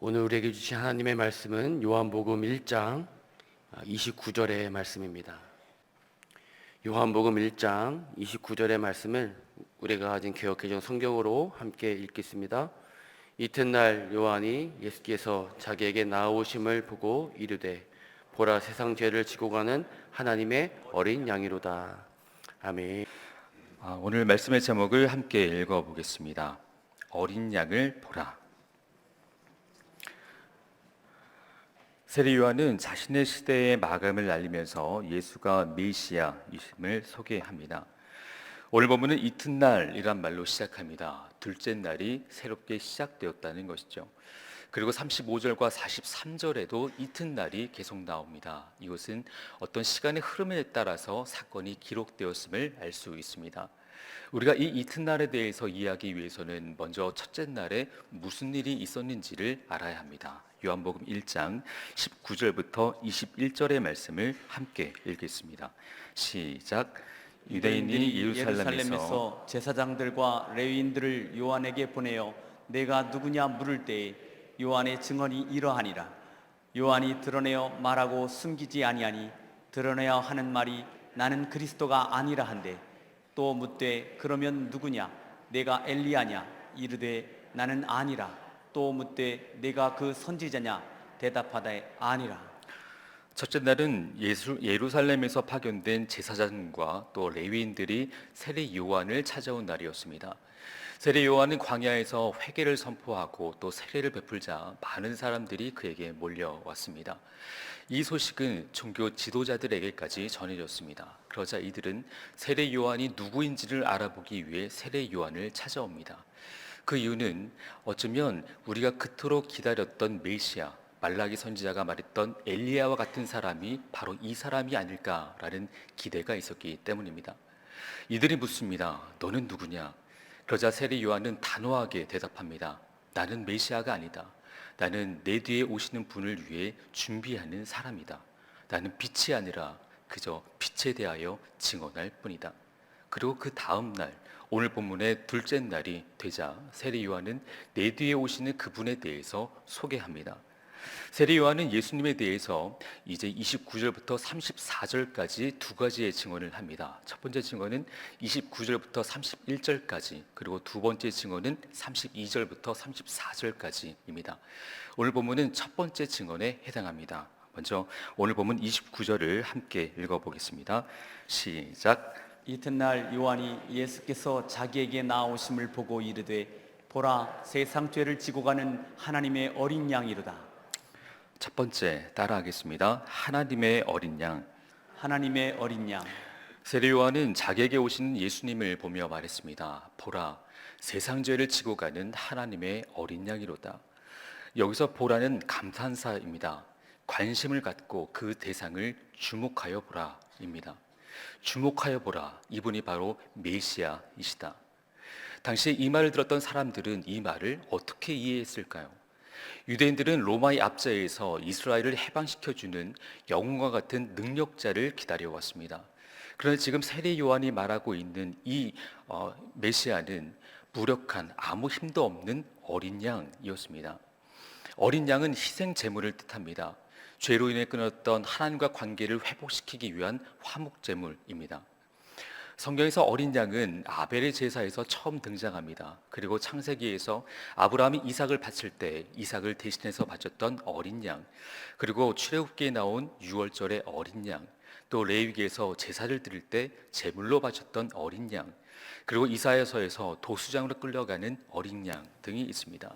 오늘 우리에게 주신 하나님의 말씀은 요한복음 1장 29절의 말씀입니다. 요한복음 1장 29절의 말씀을 우리가 가진 개역개정 성경으로 함께 읽겠습니다. 이튿날 요한이 예수께서 자기에게 나아오심을 보고 이르되 보라, 세상 죄를 지고 가는 하나님의 어린 양이로다. 아멘. 오늘 말씀의 제목을 함께 읽어보겠습니다. 어린 양을 보라. 세례 요한은 자신의 시대의 마감을 알리면서 예수가 메시아이심을 소개합니다. 오늘 본문은 이튿날이란 말로 시작합니다. 둘째 날이 새롭게 시작되었다는 것이죠. 그리고 35절과 43절에도 이튿날이 계속 나옵니다. 이것은 어떤 시간의 흐름에 따라서 사건이 기록되었음을 알 수 있습니다. 우리가 이 이튿날에 대해서 이해하기 위해서는 먼저 첫째 날에 무슨 일이 있었는지를 알아야 합니다. 요한복음 1장 19절부터 21절의 말씀을 함께 읽겠습니다. 시작. 유대인이 예루살렘에서 제사장들과 레위인들을 요한에게 보내어 내가 누구냐 물을 때에 요한의 증언이 이러하니라. 요한이 드러내어 말하고 숨기지 아니하니 드러내야 하는 말이 나는 그리스도가 아니라 한데, 또 묻되 그러면 누구냐? 내가 엘리야냐? 이르되 나는 아니라. 또 묻되 내가 그 선지자냐? 대답하되 아니라. 첫째 날은 예루살렘에서 파견된 제사장과 또 레위인들이 세례 요한을 찾아온 날이었습니다. 세례 요한은 광야에서 회개를 선포하고 또 세례를 베풀자 많은 사람들이 그에게 몰려왔습니다. 이 소식은 종교 지도자들에게까지 전해졌습니다. 그러자 이들은 세례 요한이 누구인지를 알아보기 위해 세례 요한을 찾아옵니다. 그 이유는 어쩌면 우리가 그토록 기다렸던 메시아, 말라기 선지자가 말했던 엘리야와 같은 사람이 바로 이 사람이 아닐까라는 기대가 있었기 때문입니다. 이들이 묻습니다. 너는 누구냐? 그러자 세례 요한은 단호하게 대답합니다. 나는 메시아가 아니다. 나는 내 뒤에 오시는 분을 위해 준비하는 사람이다. 나는 빛이 아니라 그저 빛에 대하여 증언할 뿐이다. 그리고 그 다음 날, 오늘 본문의 둘째 날이 되자 세례 요한은 내 뒤에 오시는 그분에 대해서 소개합니다. 세례 요한은 예수님에 대해서 이제 29절부터 34절까지 두 가지의 증언을 합니다. 첫 번째 증언은 29절부터 31절까지, 그리고 두 번째 증언은 32절부터 34절까지입니다. 오늘 본문은 첫 번째 증언에 해당합니다. 먼저 오늘 본문 29절을 함께 읽어보겠습니다. 시작. 이튿날 요한이 예수께서 자기에게 나오심을 보고 이르되 보라, 세상 죄를 지고 가는 하나님의 어린 양이로다. 첫 번째 따라하겠습니다. 하나님의 어린 양. 하나님의 어린 양. 세례 요한은 자기에게 오신 예수님을 보며 말했습니다. 보라, 세상 죄를 지고 가는 하나님의 어린 양이로다. 여기서 보라는 감탄사입니다. 관심을 갖고 그 대상을 주목하여 보라입니다. 주목하여 보라, 이분이 바로 메시아이시다. 당시 이 말을 들었던 사람들은 이 말을 어떻게 이해했을까요? 유대인들은 로마의 압제에서 이스라엘을 해방시켜주는 영웅과 같은 능력자를 기다려왔습니다. 그런데 지금 세례 요한이 말하고 있는 이 메시아는 무력한, 아무 힘도 없는 어린 양이었습니다. 어린 양은 희생 제물을 뜻합니다. 죄로 인해 끊었던 하나님과 관계를 회복시키기 위한 화목제물입니다. 성경에서 어린 양은 아벨의 제사에서 처음 등장합니다. 그리고 창세기에서 아브라함이 이삭을 바칠 때 이삭을 대신해서 바쳤던 어린 양, 그리고 출애굽기에 나온 유월절의 어린 양, 또 레위기에서 제사를 드릴 때 제물로 바쳤던 어린 양, 그리고 이사야서에서 도수장으로 끌려가는 어린 양 등이 있습니다.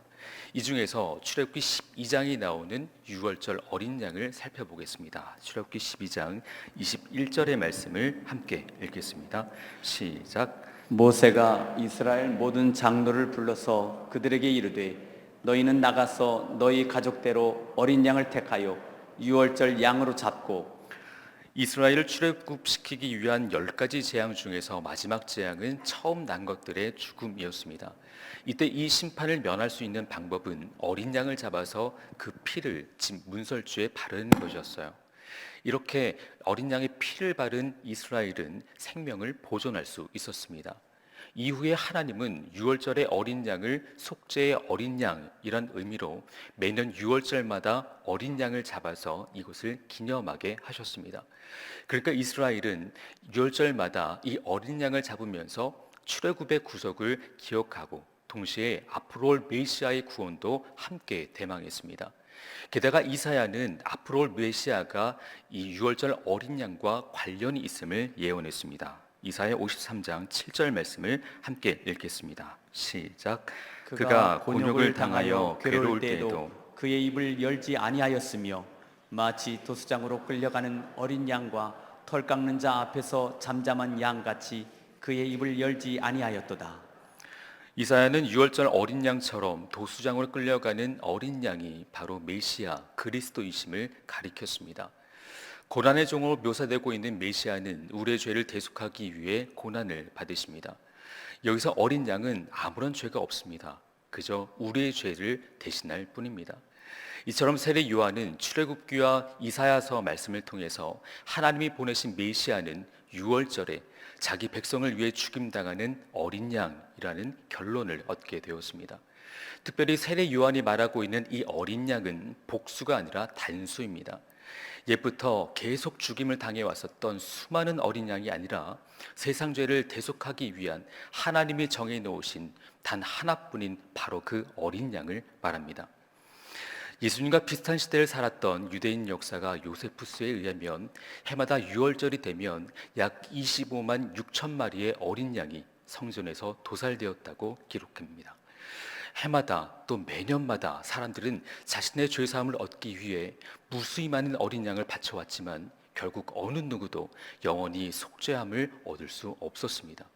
이 중에서 출애굽기 12장이 나오는 유월절 어린 양을 살펴보겠습니다. 출애굽기 12장 21절의 말씀을 함께 읽겠습니다. 시작. 모세가 이스라엘 모든 장로를 불러서 그들에게 이르되 너희는 나가서 너희 가족대로 어린 양을 택하여 유월절 양으로 잡고. 이스라엘을 출애굽시키기 위한 10가지 재앙 중에서 마지막 재앙은 처음 난 것들의 죽음이었습니다. 이때 이 심판을 면할 수 있는 방법은 어린 양을 잡아서 그 피를 집 문설주에 바르는 것이었어요. 이렇게 어린 양의 피를 바른 이스라엘은 생명을 보존할 수 있었습니다. 이후에 하나님은 유월절의 어린 양을 속죄의 어린 양이란 의미로 매년 유월절마다 어린 양을 잡아서 이것을 기념하게 하셨습니다. 그러니까 이스라엘은 유월절마다 이 어린 양을 잡으면서 출애굽의 구속을 기억하고 동시에 앞으로 올 메시아의 구원도 함께 대망했습니다. 게다가 이사야는 앞으로 올 메시아가 이 유월절 어린 양과 관련이 있음을 예언했습니다. 이사야 53장 7절 말씀을 함께 읽겠습니다. 시작. 그가 곤욕을 당하여 괴로울 때에도 그의 입을 열지 아니하였으며 마치 도수장으로 끌려가는 어린 양과 털 깎는 자 앞에서 잠잠한 양같이 그의 입을 열지 아니하였도다. 이사야는 유월절 어린 양처럼 도수장으로 끌려가는 어린 양이 바로 메시아 그리스도이심을 가리켰습니다. 고난의 종으로 묘사되고 있는 메시아는 우리의 죄를 대속하기 위해 고난을 받으십니다. 여기서 어린 양은 아무런 죄가 없습니다. 그저 우리의 죄를 대신할 뿐입니다. 이처럼 세례 요한은 출애굽기와 이사야서 말씀을 통해서 하나님이 보내신 메시아는 유월절에 자기 백성을 위해 죽임당하는 어린 양이라는 결론을 얻게 되었습니다. 특별히 세례 요한이 말하고 있는 이 어린 양은 복수가 아니라 단수입니다. 옛부터 계속 죽임을 당해왔었던 수많은 어린 양이 아니라 세상 죄를 대속하기 위한 하나님이 정해 놓으신 단 하나뿐인 바로 그 어린 양을 말합니다. 예수님과 비슷한 시대를 살았던 유대인 역사가 요세푸스에 의하면 해마다 유월절이 되면 약 25만 6천 마리의 어린 양이 성전에서 도살되었다고 기록합니다. 해마다 또 매년마다 사람들은 자신의 죄사함을 얻기 위해 무수히 많은 어린 양을 바쳐왔지만 결국 어느 누구도 영원히 속죄함을 얻을 수 없었습니다.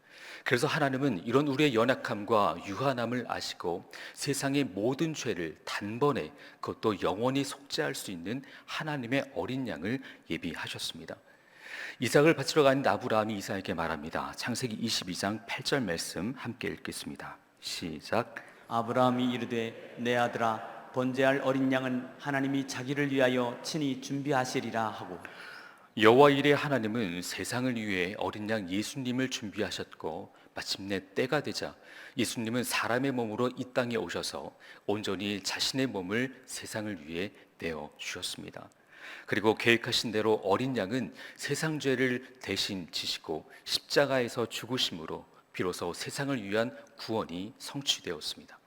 그래서 하나님은 이런 우리의 연약함과 유한함을 아시고 세상의 모든 죄를 단번에 그것도 영원히 속죄할 수 있는 하나님의 어린 양을 예비하셨습니다. 이삭을 바치러 가는 아브라함이 이삭에게 말합니다. 창세기 22장 8절 말씀 함께 읽겠습니다. 시작. 아브라함이 이르되 내 아들아 번제할 어린 양은 하나님이 자기를 위하여 친히 준비하시리라 하고 여호와 이레 하나님은 세상을 위해 어린 양 예수님을 준비하셨고 마침내 때가 되자 예수님은 사람의 몸으로 이 땅에 오셔서 온전히 자신의 몸을 세상을 위해 내어 주셨습니다. 그리고 계획하신 대로 어린 양은 세상 죄를 대신 지시고 십자가에서 죽으심으로 비로소 세상을 위한 구원이 성취되었습니다.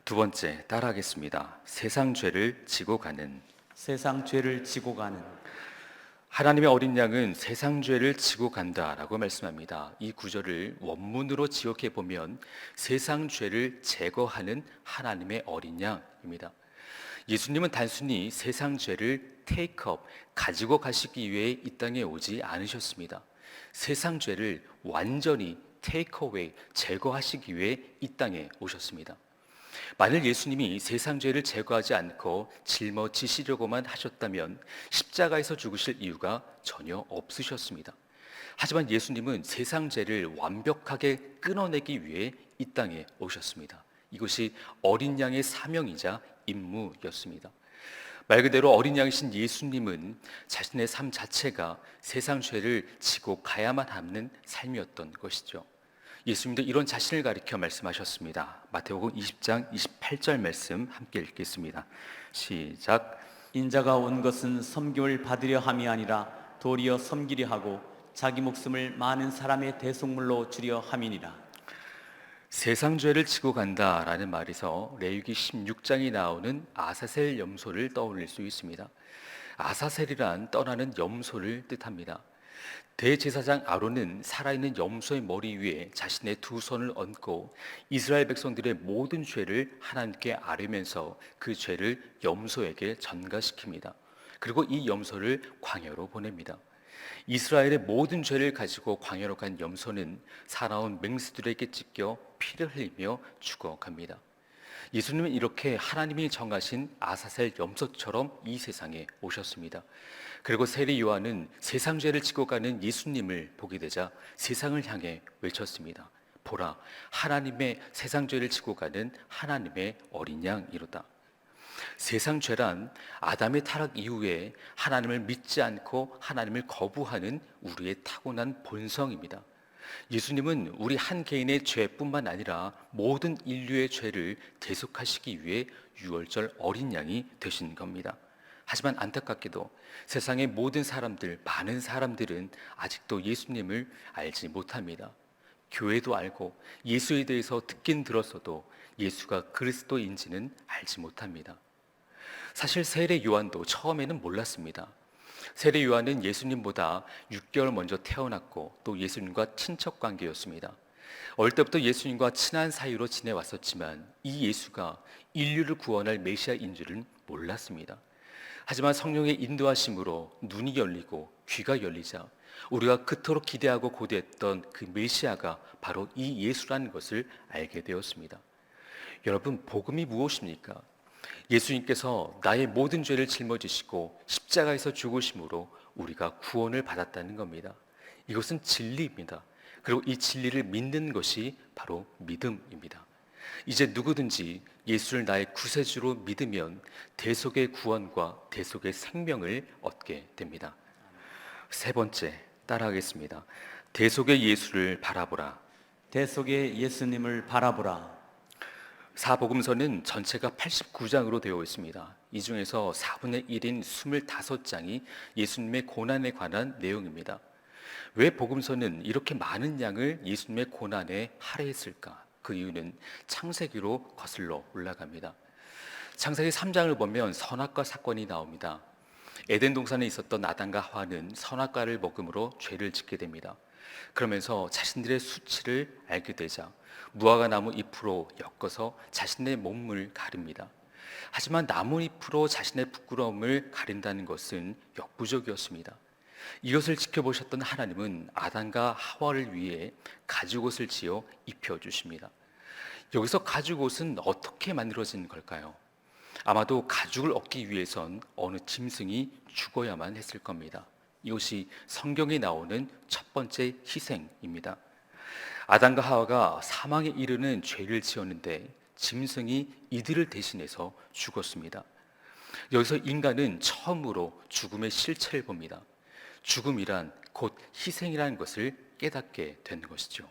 두 번째, 따라하겠습니다. 세상 죄를 지고 가는. 세상 죄를 지고 가는. 하나님의 어린 양은 세상 죄를 지고 간다라고 말씀합니다. 이 구절을 원문으로 지역해 보면 세상 죄를 제거하는 하나님의 어린 양입니다. 예수님은 단순히 세상 죄를 테이크업, 가지고 가시기 위해 이 땅에 오지 않으셨습니다. 세상 죄를 완전히 테이크어웨이, 제거하시기 위해 이 땅에 오셨습니다. 만일 예수님이 세상 죄를 제거하지 않고 짊어지시려고만 하셨다면 십자가에서 죽으실 이유가 전혀 없으셨습니다. 하지만 예수님은 세상 죄를 완벽하게 끊어내기 위해 이 땅에 오셨습니다. 이것이 어린 양의 사명이자 임무였습니다. 말 그대로 어린 양이신 예수님은 자신의 삶 자체가 세상 죄를 지고 가야만 하는 삶이었던 것이죠. 예수님도 이런 자신을 가리켜 말씀하셨습니다. 마태복음 20장 28절 말씀 함께 읽겠습니다. 시작. 인자가 온 것은 섬김을 받으려 함이 아니라 도리어 섬기려 하고 자기 목숨을 많은 사람의 대속물로 주려 함이니라. 세상 죄를 지고 간다라는 말에서 레위기 16장이 나오는 아사셀 염소를 떠올릴 수 있습니다. 아사셀이란 떠나는 염소를 뜻합니다. 대제사장 아론은 살아있는 염소의 머리 위에 자신의 두 손을 얹고 이스라엘 백성들의 모든 죄를 하나님께 아뢰면서 그 죄를 염소에게 전가시킵니다. 그리고 이 염소를 광야로 보냅니다. 이스라엘의 모든 죄를 가지고 광야로 간 염소는 사나운 맹수들에게 찢겨 피를 흘리며 죽어갑니다. 예수님은 이렇게 하나님이 정하신 아사셀 염소처럼 이 세상에 오셨습니다. 그리고 세례 요한은 세상 죄를 지고 가는 예수님을 보게 되자 세상을 향해 외쳤습니다. 보라, 하나님의 세상 죄를 지고 가는 하나님의 어린 양이로다. 세상 죄란 아담의 타락 이후에 하나님을 믿지 않고 하나님을 거부하는 우리의 타고난 본성입니다. 예수님은 우리 한 개인의 죄뿐만 아니라 모든 인류의 죄를 대속하시기 위해 유월절 어린 양이 되신 겁니다. 하지만 안타깝게도 세상의 모든 사람들, 많은 사람들은 아직도 예수님을 알지 못합니다. 교회도 알고 예수에 대해서 듣긴 들었어도 예수가 그리스도인지는 알지 못합니다. 사실 세례 요한도 처음에는 몰랐습니다. 세례 요한은 예수님보다 6개월 먼저 태어났고 또 예수님과 친척 관계였습니다. 어릴 때부터 예수님과 친한 사이로 지내왔었지만 이 예수가 인류를 구원할 메시아인 줄은 몰랐습니다. 하지만 성령의 인도하심으로 눈이 열리고 귀가 열리자 우리가 그토록 기대하고 고대했던 그 메시아가 바로 이 예수라는 것을 알게 되었습니다. 여러분, 복음이 무엇입니까? 예수님께서 나의 모든 죄를 짊어지시고 십자가에서 죽으심으로 우리가 구원을 받았다는 겁니다. 이것은 진리입니다. 그리고 이 진리를 믿는 것이 바로 믿음입니다. 이제 누구든지 예수를 나의 구세주로 믿으면 대속의 구원과 대속의 생명을 얻게 됩니다. 세 번째, 따라하겠습니다. 대속의 예수를 바라보라. 대속의 예수님을 바라보라. 사복음서는 전체가 89장으로 되어 있습니다. 이 중에서 4분의 1인 25장이 예수님의 고난에 관한 내용입니다. 왜 복음서는 이렇게 많은 양을 예수님의 고난에 할애했을까? 그 이유는 창세기로 거슬러 올라갑니다. 창세기 3장을 보면 선악과 사건이 나옵니다. 에덴 동산에 있었던 아담과 하와는 선악과를 먹음으로 죄를 짓게 됩니다. 그러면서 자신들의 수치를 알게 되자 무화과 나무 잎으로 엮어서 자신의 몸을 가립니다. 하지만 나뭇잎으로 자신의 부끄러움을 가린다는 것은 역부족이었습니다. 이것을 지켜보셨던 하나님은 아담과 하와를 위해 가죽옷을 지어 입혀주십니다. 여기서 가죽옷은 어떻게 만들어진 걸까요? 아마도 가죽을 얻기 위해선 어느 짐승이 죽어야만 했을 겁니다. 이것이 성경에 나오는 첫 번째 희생입니다. 아담과 하와가 사망에 이르는 죄를 지었는데 짐승이 이들을 대신해서 죽었습니다. 여기서 인간은 처음으로 죽음의 실체를 봅니다. 죽음이란 곧 희생이라는 것을 깨닫게 되는 것이죠.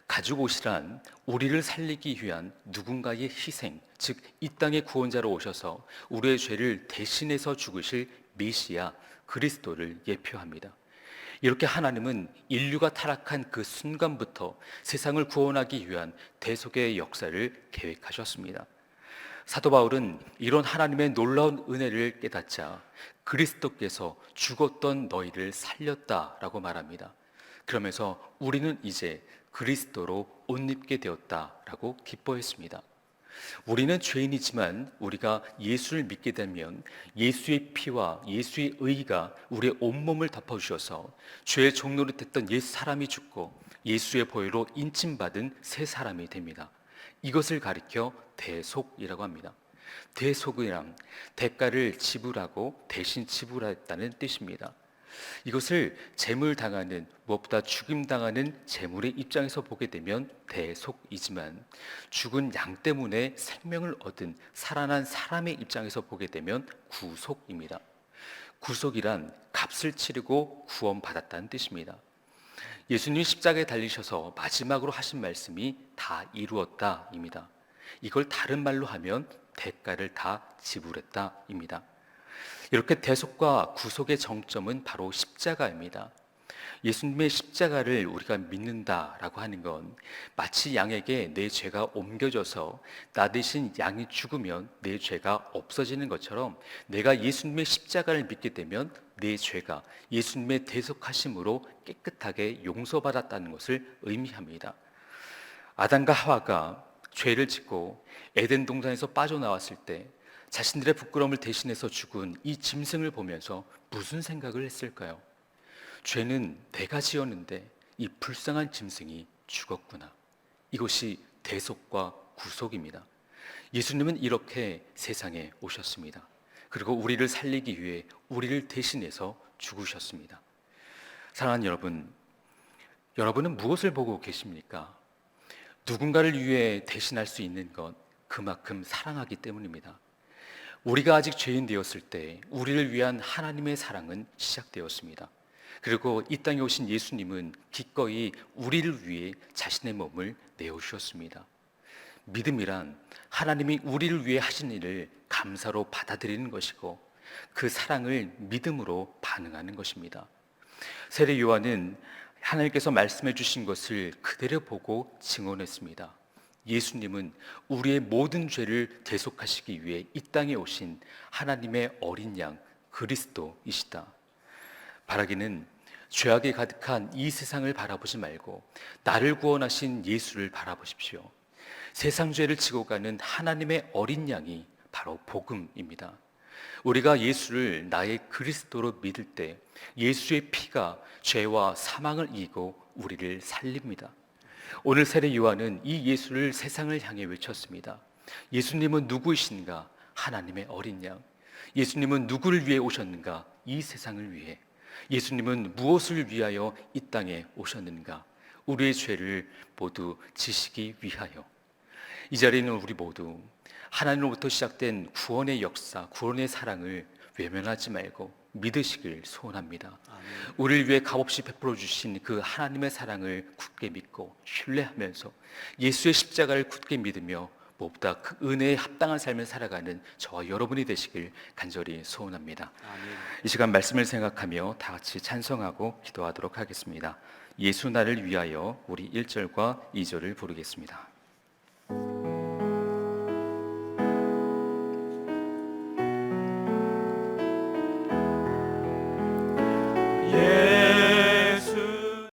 가죽옷이란 우리를 살리기 위한 누군가의 희생, 즉 이 땅의 구원자로 오셔서 우리의 죄를 대신해서 죽으실 메시아 그리스도를 예표합니다. 이렇게 하나님은 인류가 타락한 그 순간부터 세상을 구원하기 위한 대속의 역사를 계획하셨습니다. 사도 바울은 이런 하나님의 놀라운 은혜를 깨닫자 그리스도께서 죽었던 너희를 살렸다라고 말합니다. 그러면서 우리는 이제 그리스도로 옷 입게 되었다라고 기뻐했습니다. 우리는 죄인이지만 우리가 예수를 믿게 되면 예수의 피와 예수의 의가 우리의 온몸을 덮어주셔서 죄의 종로를 됐던 옛 사람이 죽고 예수의 보혈로 인침받은 새 사람이 됩니다. 이것을 가리켜 대속이라고 합니다. 대속이란 대가를 지불하고 대신 지불했다는 뜻입니다. 이것을 재물당하는, 무엇보다 죽임당하는 재물의 입장에서 보게 되면 대속이지만 죽은 양 때문에 생명을 얻은 살아난 사람의 입장에서 보게 되면 구속입니다. 구속이란 값을 치르고 구원받았다는 뜻입니다. 예수님이 십자가에 달리셔서 마지막으로 하신 말씀이 다 이루었다입니다. 이걸 다른 말로 하면 대가를 다 지불했다입니다. 이렇게 대속과 구속의 정점은 바로 십자가입니다. 예수님의 십자가를 우리가 믿는다라고 하는 건 마치 양에게 내 죄가 옮겨져서 나 대신 양이 죽으면 내 죄가 없어지는 것처럼 내가 예수님의 십자가를 믿게 되면 내 죄가 예수님의 대속하심으로 깨끗하게 용서받았다는 것을 의미합니다. 아담과 하와가 죄를 짓고 에덴 동산에서 빠져나왔을 때 자신들의 부끄러움을 대신해서 죽은 이 짐승을 보면서 무슨 생각을 했을까요? 죄는 내가 지었는데 이 불쌍한 짐승이 죽었구나. 이것이 대속과 구속입니다. 예수님은 이렇게 세상에 오셨습니다. 그리고 우리를 살리기 위해 우리를 대신해서 죽으셨습니다. 사랑하는 여러분, 여러분은 무엇을 보고 계십니까? 누군가를 위해 대신할 수 있는 것, 그만큼 사랑하기 때문입니다. 우리가 아직 죄인 되었을 때 우리를 위한 하나님의 사랑은 시작되었습니다. 그리고 이 땅에 오신 예수님은 기꺼이 우리를 위해 자신의 몸을 내어주셨습니다. 믿음이란 하나님이 우리를 위해 하신 일을 감사로 받아들이는 것이고 그 사랑을 믿음으로 반응하는 것입니다. 세례 요한은 하나님께서 말씀해 주신 것을 그대로 보고 증언했습니다. 예수님은 우리의 모든 죄를 대속하시기 위해 이 땅에 오신 하나님의 어린 양 그리스도이시다. 바라기는 죄악이 가득한 이 세상을 바라보지 말고 나를 구원하신 예수를 바라보십시오. 세상 죄를 지고 가는 하나님의 어린 양이 바로 복음입니다. 우리가 예수를 나의 그리스도로 믿을 때 예수의 피가 죄와 사망을 이기고 우리를 살립니다. 오늘 세례 요한은 이 예수를 세상을 향해 외쳤습니다. 예수님은 누구이신가? 하나님의 어린 양. 예수님은 누구를 위해 오셨는가? 이 세상을 위해. 예수님은 무엇을 위하여 이 땅에 오셨는가? 우리의 죄를 모두 지시기 위하여. 이 자리에는 우리 모두 하나님으로부터 시작된 구원의 역사, 구원의 사랑을 외면하지 말고 믿으시길 소원합니다. 아멘. 우리를 위해 값없이 베풀어 주신 그 하나님의 사랑을 굳게 믿고 신뢰하면서 예수의 십자가를 굳게 믿으며 무엇보다 그 은혜에 합당한 삶을 살아가는 저와 여러분이 되시길 간절히 소원합니다. 아멘. 이 시간 말씀을 생각하며 다 같이 찬송하고 기도하도록 하겠습니다. 예수 나를 위하여 우리 1절과 2절을 부르겠습니다.